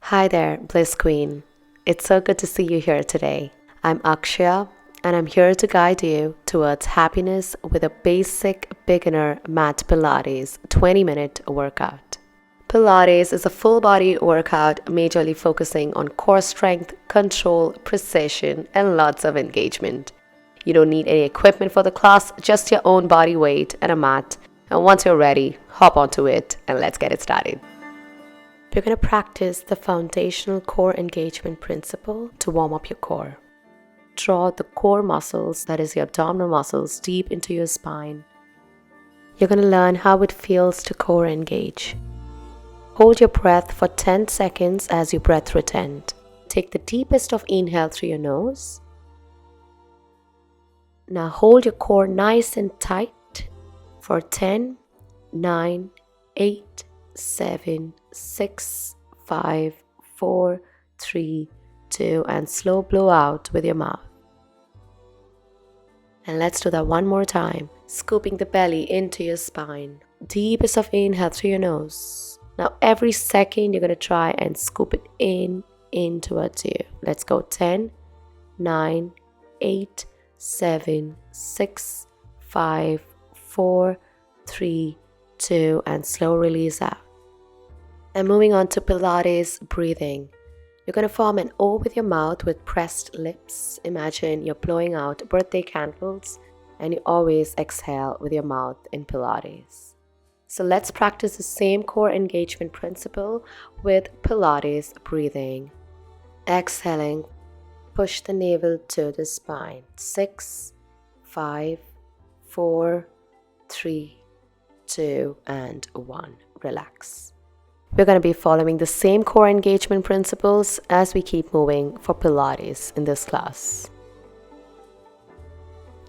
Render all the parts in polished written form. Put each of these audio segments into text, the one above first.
Hi there, Bliss Queen. It's so good to see you here today. I'm Akshaya, and I'm here to guide you towards happiness with a basic beginner mat Pilates 20-minute workout. Pilates is a full body workout majorly focusing on core strength, control, precision, and lots of engagement. You don't need any equipment for the class, just your own body weight and a mat. And once you're ready, hop onto it and let's get it started. You're going to practice the foundational core engagement principle to warm up your core. Draw the core muscles, that is your abdominal muscles, deep into your spine. You're going to learn how it feels to core engage. Hold your breath for 10 seconds as you breath retent. Take the deepest of inhale through your nose. Now hold your core nice and tight for 10, 9, 8, 7, 6, 5, 4, 3, 2, and slow blow out with your mouth. And let's do that one more time. Scooping the belly into your spine. Deepest of inhale through your nose. Now every second you're going to try and scoop it in towards you. Let's go 10, 9, 8, 7, 6, 5, 4, 3, 2, and slow release out. And moving on to Pilates breathing. You're going to form an O with your mouth with pressed lips. Imagine you're blowing out birthday candles and you always exhale with your mouth in Pilates. So let's practice the same core engagement principle with Pilates breathing. Exhaling, push the navel to the spine. 6, 5, 4, 3, 2, and 1. Relax. We're going to be following the same core engagement principles as we keep moving for Pilates in this class.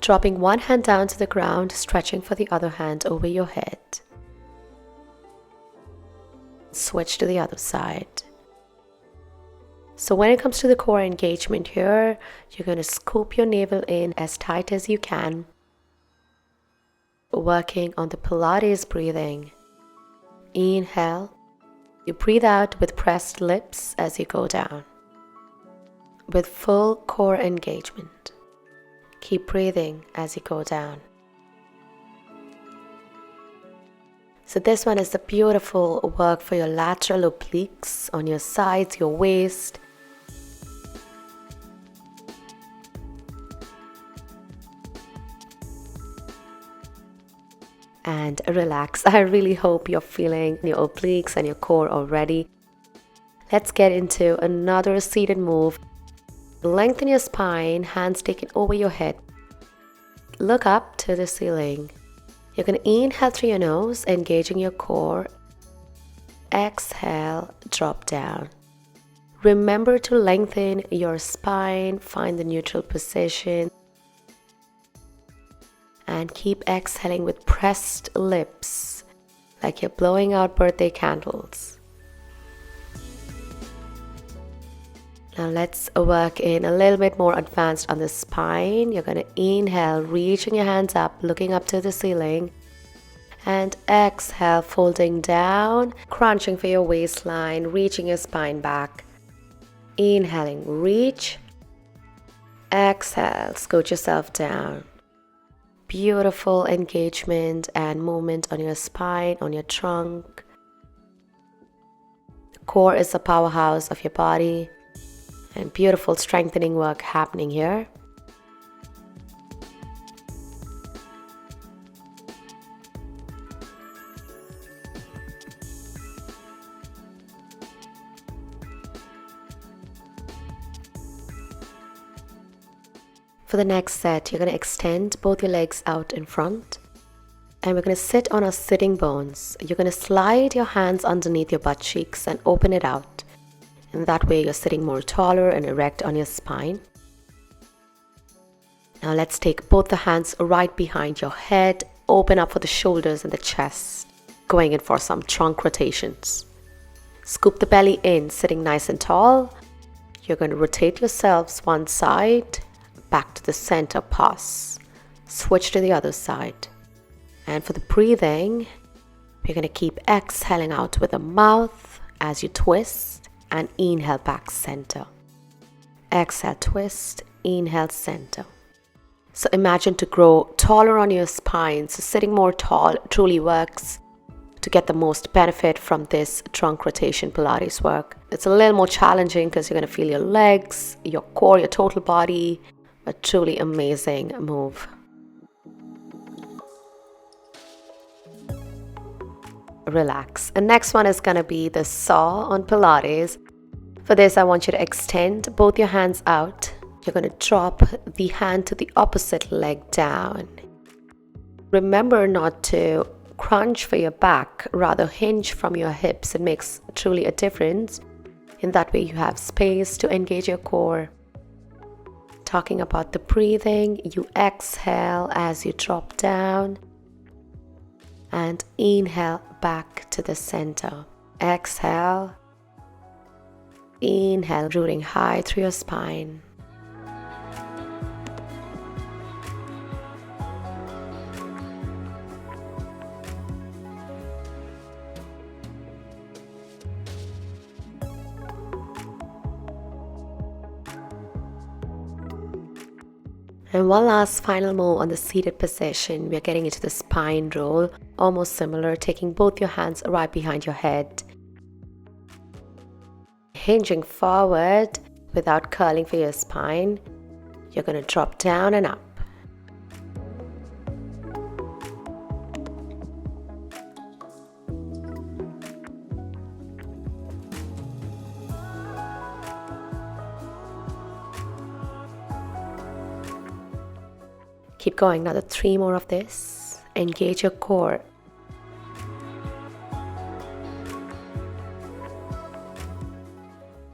Dropping one hand down to the ground, stretching for the other hand over your head. Switch to the other side. So when it comes to the core engagement here, you're going to scoop your navel in as tight as you can. Working on the Pilates breathing. Inhale. You breathe out with pressed lips as you go down. With full core engagement. Keep breathing as you go down. So this one is the beautiful work for your lateral obliques on your sides, your waist. And relax. I really hope you're feeling your obliques and your core already. Let's get into another seated move. Lengthen your spine, hands taken over your head. Look up to the ceiling. You're going to inhale through your nose, engaging your core. Exhale, drop down. Remember to lengthen your spine, find the neutral position. And keep exhaling with pressed lips, like you're blowing out birthday candles. Now let's work in a little bit more advanced on the spine. You're going to inhale, reaching your hands up, looking up to the ceiling. And exhale, folding down, crunching for your waistline, reaching your spine back. Inhaling, reach. Exhale, scoot yourself down. Beautiful engagement and movement on your spine, on your trunk. The core is the powerhouse of your body, and beautiful strengthening work happening here. For the next set, you're going to extend both your legs out in front. And we're going to sit on our sitting bones. You're going to slide your hands underneath your butt cheeks and open it out. And that way you're sitting more taller and erect on your spine. Now let's take both the hands right behind your head. Open up for the shoulders and the chest. Going in for some trunk rotations. Scoop the belly in, sitting nice and tall. You're going to rotate yourselves one side. Back to the center, pause. Switch to the other side. And for the breathing, we're going to keep exhaling out with the mouth as you twist. and inhale back center. Exhale, twist, inhale, center. So imagine to grow taller on your spine. So sitting more tall truly works to get the most benefit from this trunk rotation Pilates work. It's a little more challenging because you're going to feel your legs, your core, your total body. A truly amazing move. Relax. And next one is going to be the saw on Pilates. For this, I want you to extend both your hands out. You're going to drop the hand to the opposite leg down. Remember not to crunch for your back, rather hinge from your hips. It makes truly a difference. In that way, you have space to engage your core. Talking about the breathing, you exhale as you drop down and inhale back to the center. Exhale, inhale, rooting high through your spine. And one last final move on the seated position. We are getting into the spine roll, almost similar, taking both your hands right behind your head. Hinging forward without curling for your spine. You're going to drop down and up. Keep going, another 3 more of this. Engage your core.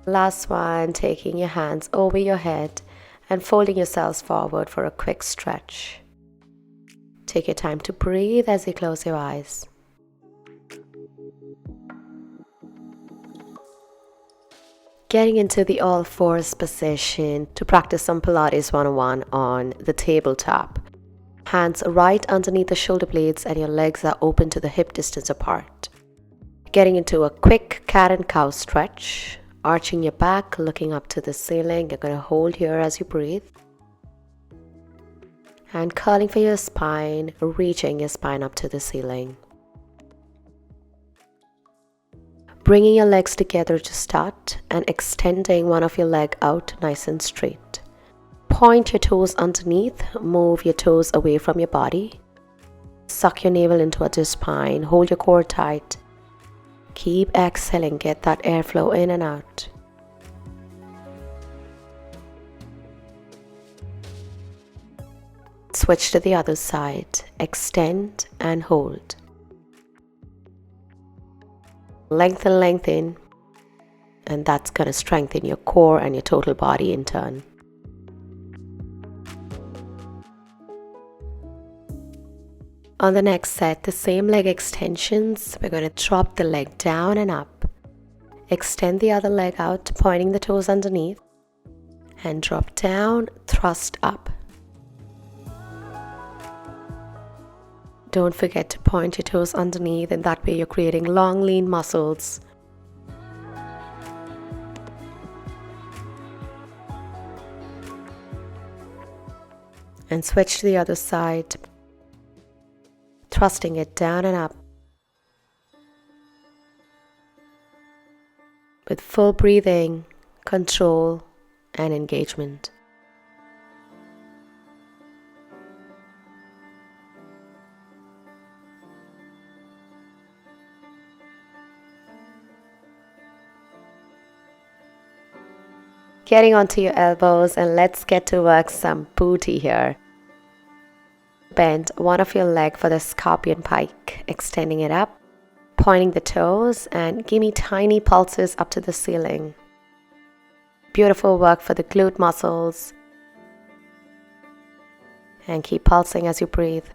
Last one, taking your hands over your head and folding yourselves forward for a quick stretch. Take your time to breathe as you close your eyes. Getting into the all fours position to practice some Pilates 101 on the tabletop. Hands right underneath the shoulder blades and your legs are open to the hip distance apart. Getting into a quick cat and cow stretch. Arching your back, looking up to the ceiling. You're going to hold here as you breathe. And curling for your spine, reaching your spine up to the ceiling. Bringing your legs together to start and extending one of your leg out nice and straight. Point your toes underneath, move your toes away from your body. Suck your navel into your spine, hold your core tight. Keep exhaling, get that airflow in and out. Switch to the other side, extend and hold. Lengthen, lengthen, and that's going to strengthen your core and your total body in turn. On the next set, the same leg extensions. We're going to drop the leg down and up. Extend the other leg out, pointing the toes underneath, and drop down, thrust up. Don't forget to point your toes underneath, and that way you're creating long, lean muscles. And switch to the other side, thrusting it down and up. With full breathing, control, and engagement. Getting onto your elbows, and let's get to work some booty here. Bend one of your leg for the scorpion pike, extending it up, pointing the toes, and give me tiny pulses up to the ceiling. Beautiful work for the glute muscles. And keep pulsing as you breathe.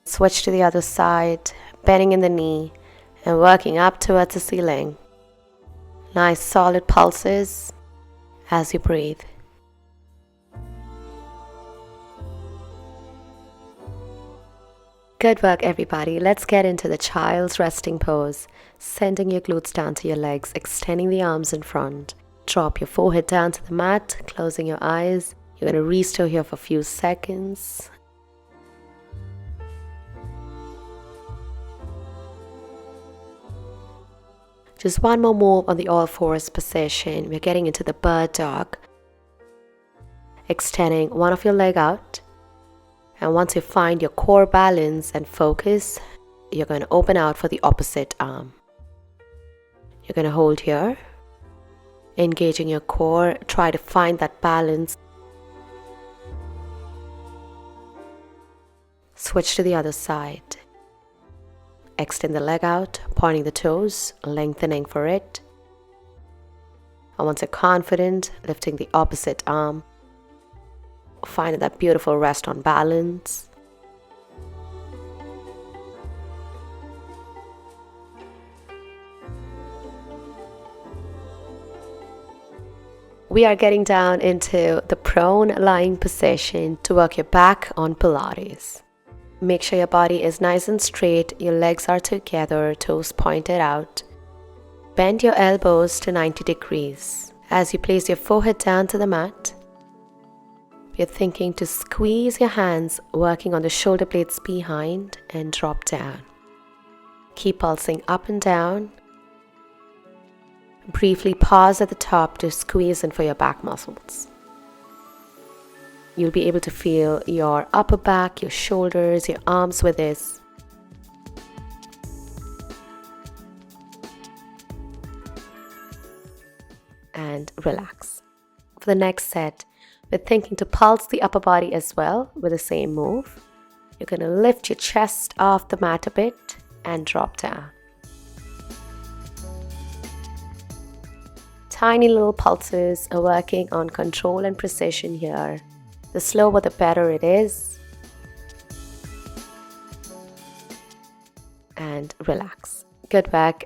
Switch to the other side, bending in the knee and working up towards the ceiling. Nice solid pulses as you breathe. Good work, everybody. Let's get into the child's resting pose. Sending your glutes down to your legs, extending the arms in front. Drop your forehead down to the mat, closing your eyes. You're going to restore here for a few seconds. Just one more move on the all fours position. We're getting into the bird dog. Extending one of your leg out. And once you find your core balance and focus, you're going to open out for the opposite arm. You're going to hold here, engaging your core, try to find that balance. Switch to the other side. Extend the leg out, pointing the toes, lengthening for it. And once you're confident, lifting the opposite arm. Find that beautiful rest on balance. We are getting down into the prone lying position to work your back on Pilates. Make sure your body is nice and straight, your legs are together, toes pointed out. Bend your elbows to 90 degrees. As you place your forehead down to the mat, you're thinking to squeeze your hands, working on the shoulder blades behind and drop down. Keep pulsing up and down. Briefly pause at the top to squeeze in for your back muscles. You'll be able to feel your upper back, your shoulders, your arms with this. And relax. For the next set, we're thinking to pulse the upper body as well with the same move. You're going to lift your chest off the mat a bit and drop down. Tiny little pulses are working on control and precision here. The slower the better it is. And relax. Good work.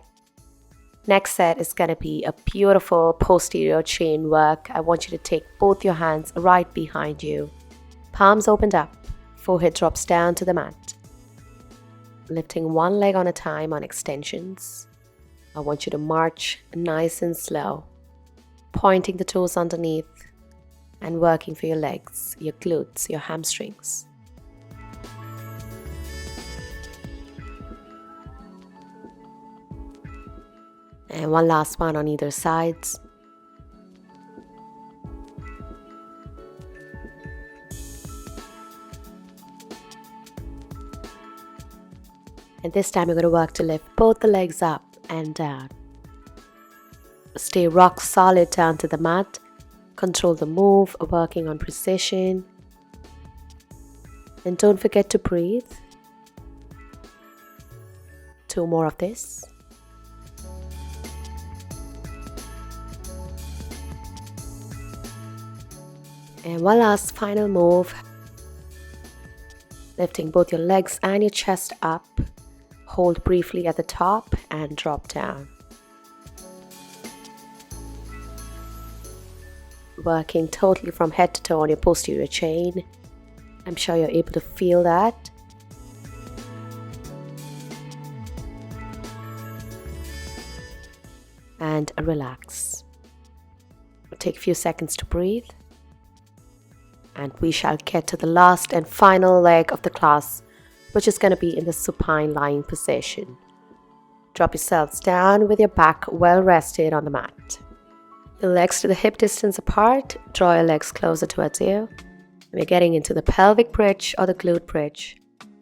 Next set is going to be a beautiful posterior chain work. I want you to take both your hands right behind you. Palms opened up. Forehead drops down to the mat. Lifting one leg on a time on extensions. I want you to march nice and slow. Pointing the toes underneath and working for your legs, your glutes, your hamstrings. And one last one on either sides. And this time we're going to work to lift both the legs up and down. Stay rock solid down to the mat. Control the move, working on precision. And don't forget to breathe. 2 more of this. And one last final move. Lifting both your legs and your chest up. Hold briefly at the top and drop down. Working totally from head to toe on your posterior chain. I'm sure you're able to feel that. And relax. Take a few seconds to breathe. And we shall get to the last and final leg of the class, which is going to be in the supine lying position. Drop yourselves down with your back well rested on the mat. Your legs to the hip distance apart. Draw your legs closer towards you. We're getting into the pelvic bridge or the glute bridge.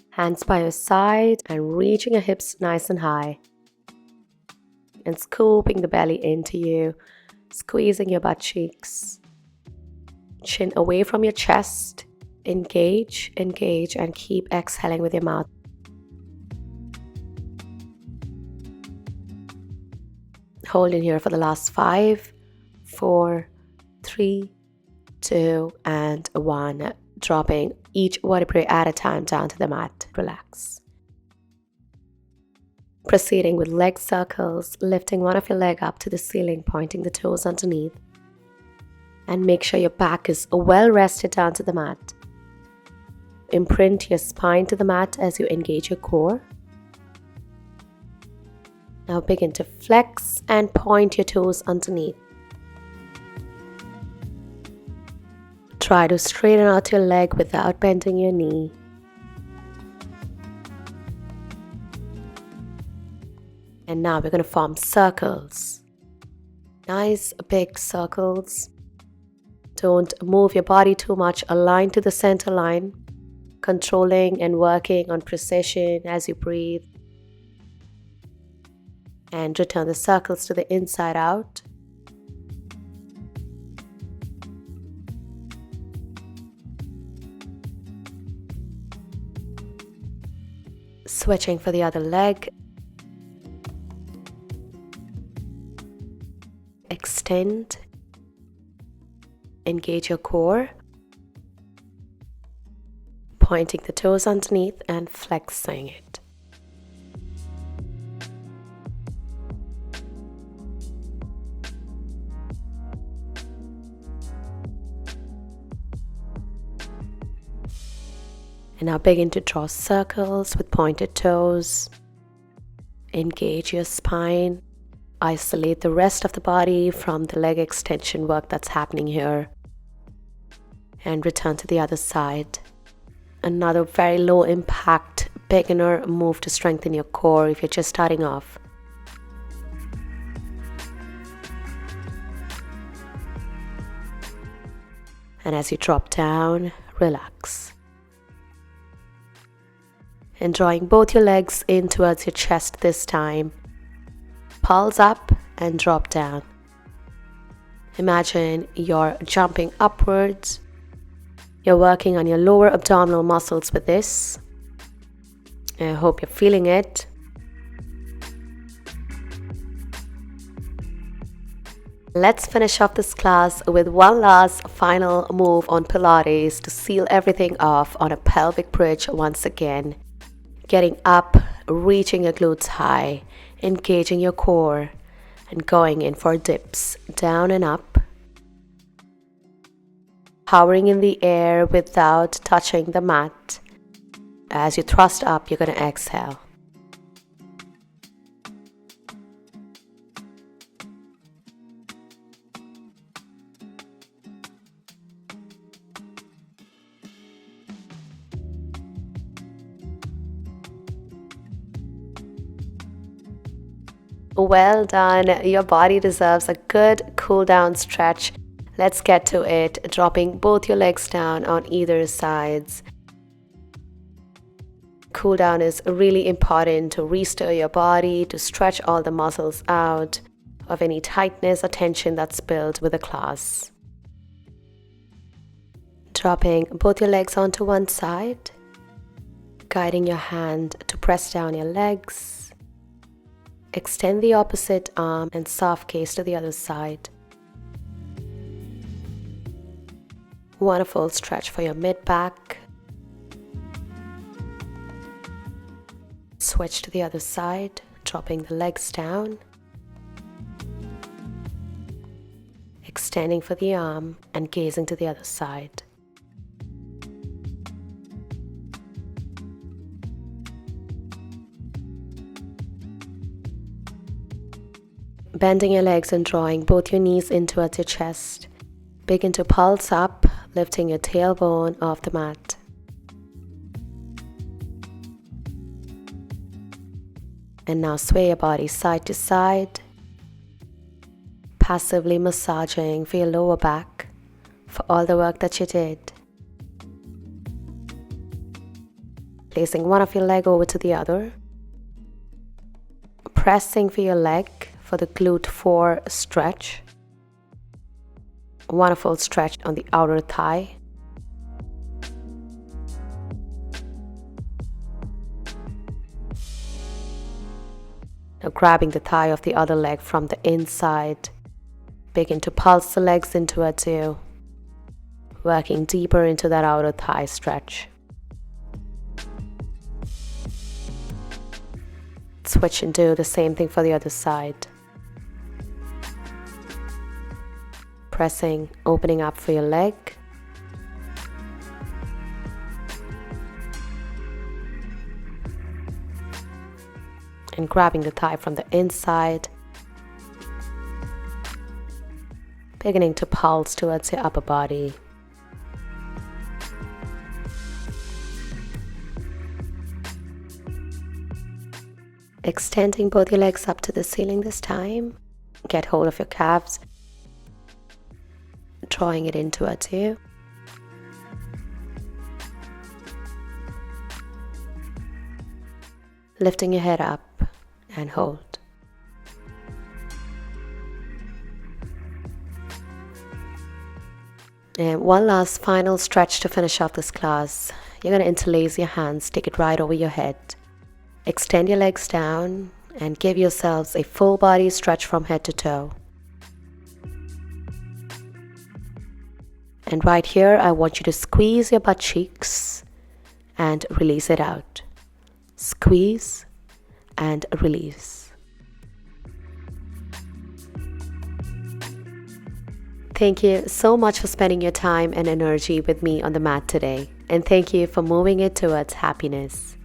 Hands by your side and reaching your hips nice and high. And scooping the belly into you. Squeezing your butt cheeks. Chin away from your chest. Engage, engage, and keep exhaling with your mouth. Hold in here for the last 5, 4, 3, 2, and 1. Dropping each vertebrae at a time down to the mat. Relax. Proceeding with leg circles, lifting one of your leg up to the ceiling, pointing the toes underneath. And make sure your back is well rested down to the mat. imprint your spine to the mat as you engage your core. Now begin to flex and point your toes underneath. Try to straighten out your leg without bending your knee. And now we're going to form circles. Nice big circles. Don't move your body too much. Align to the center line, controlling and working on precision as you breathe. And return the circles to the inside out. Switching for the other leg. Extend. Engage your core. Pointing the toes underneath and flexing it. And now begin to draw circles with pointed toes. Engage your spine. Isolate the rest of the body from the leg extension work that's happening here. And return to the other side. Another very low impact beginner move to strengthen your core if you're just starting off. And as you drop down, relax. And drawing both your legs in towards your chest this time. Pulse up and drop down. Imagine you're jumping upwards. You're working on your lower abdominal muscles with this. I hope you're feeling it. Let's finish off this class with one last final move on Pilates to seal everything off on a pelvic bridge once again. Getting up, reaching your glutes high, engaging your core, and going in for dips, down and up. Hovering in the air without touching the mat. As you thrust up, you're going to exhale. Well done. Your body deserves a good cool down stretch. Let's get to it. Dropping both your legs down on either sides. Cool down is really important to restore your body, to stretch all the muscles out of any tightness or tension that's built with the class. Dropping both your legs onto one side. Guiding your hand to press down your legs. Extend the opposite arm and soft gaze to the other side. Wonderful stretch for your mid-back. Switch to the other side, dropping the legs down. Extending for the arm and gazing to the other side. Bending your legs and drawing both your knees in towards your chest. Begin to pulse up, lifting your tailbone off the mat. And now sway your body side to side, passively massaging for your lower back for all the work that you did. Placing one of your leg over to the other. Pressing for your leg for the glute 4 stretch. Wonderful stretch on the outer thigh. Now grabbing the thigh of the other leg from the inside. Begin to pulse the legs in towards you. Working deeper into that outer thigh stretch. Switch and do the same thing for the other side. Pressing, opening up for your leg. and grabbing the thigh from the inside, beginning to pulse towards your upper body. Extending both your legs up to the ceiling this time. Get hold of your calves, drawing it in towards you. Lifting your head up and hold. And one last final stretch to finish off this class. You're going to interlace your hands, take it right over your head. Extend your legs down and give yourselves a full body stretch from head to toe. And right here, I want you to squeeze your butt cheeks and release it out. Squeeze and release. Thank you so much for spending your time and energy with me on the mat today. And thank you for moving it towards happiness.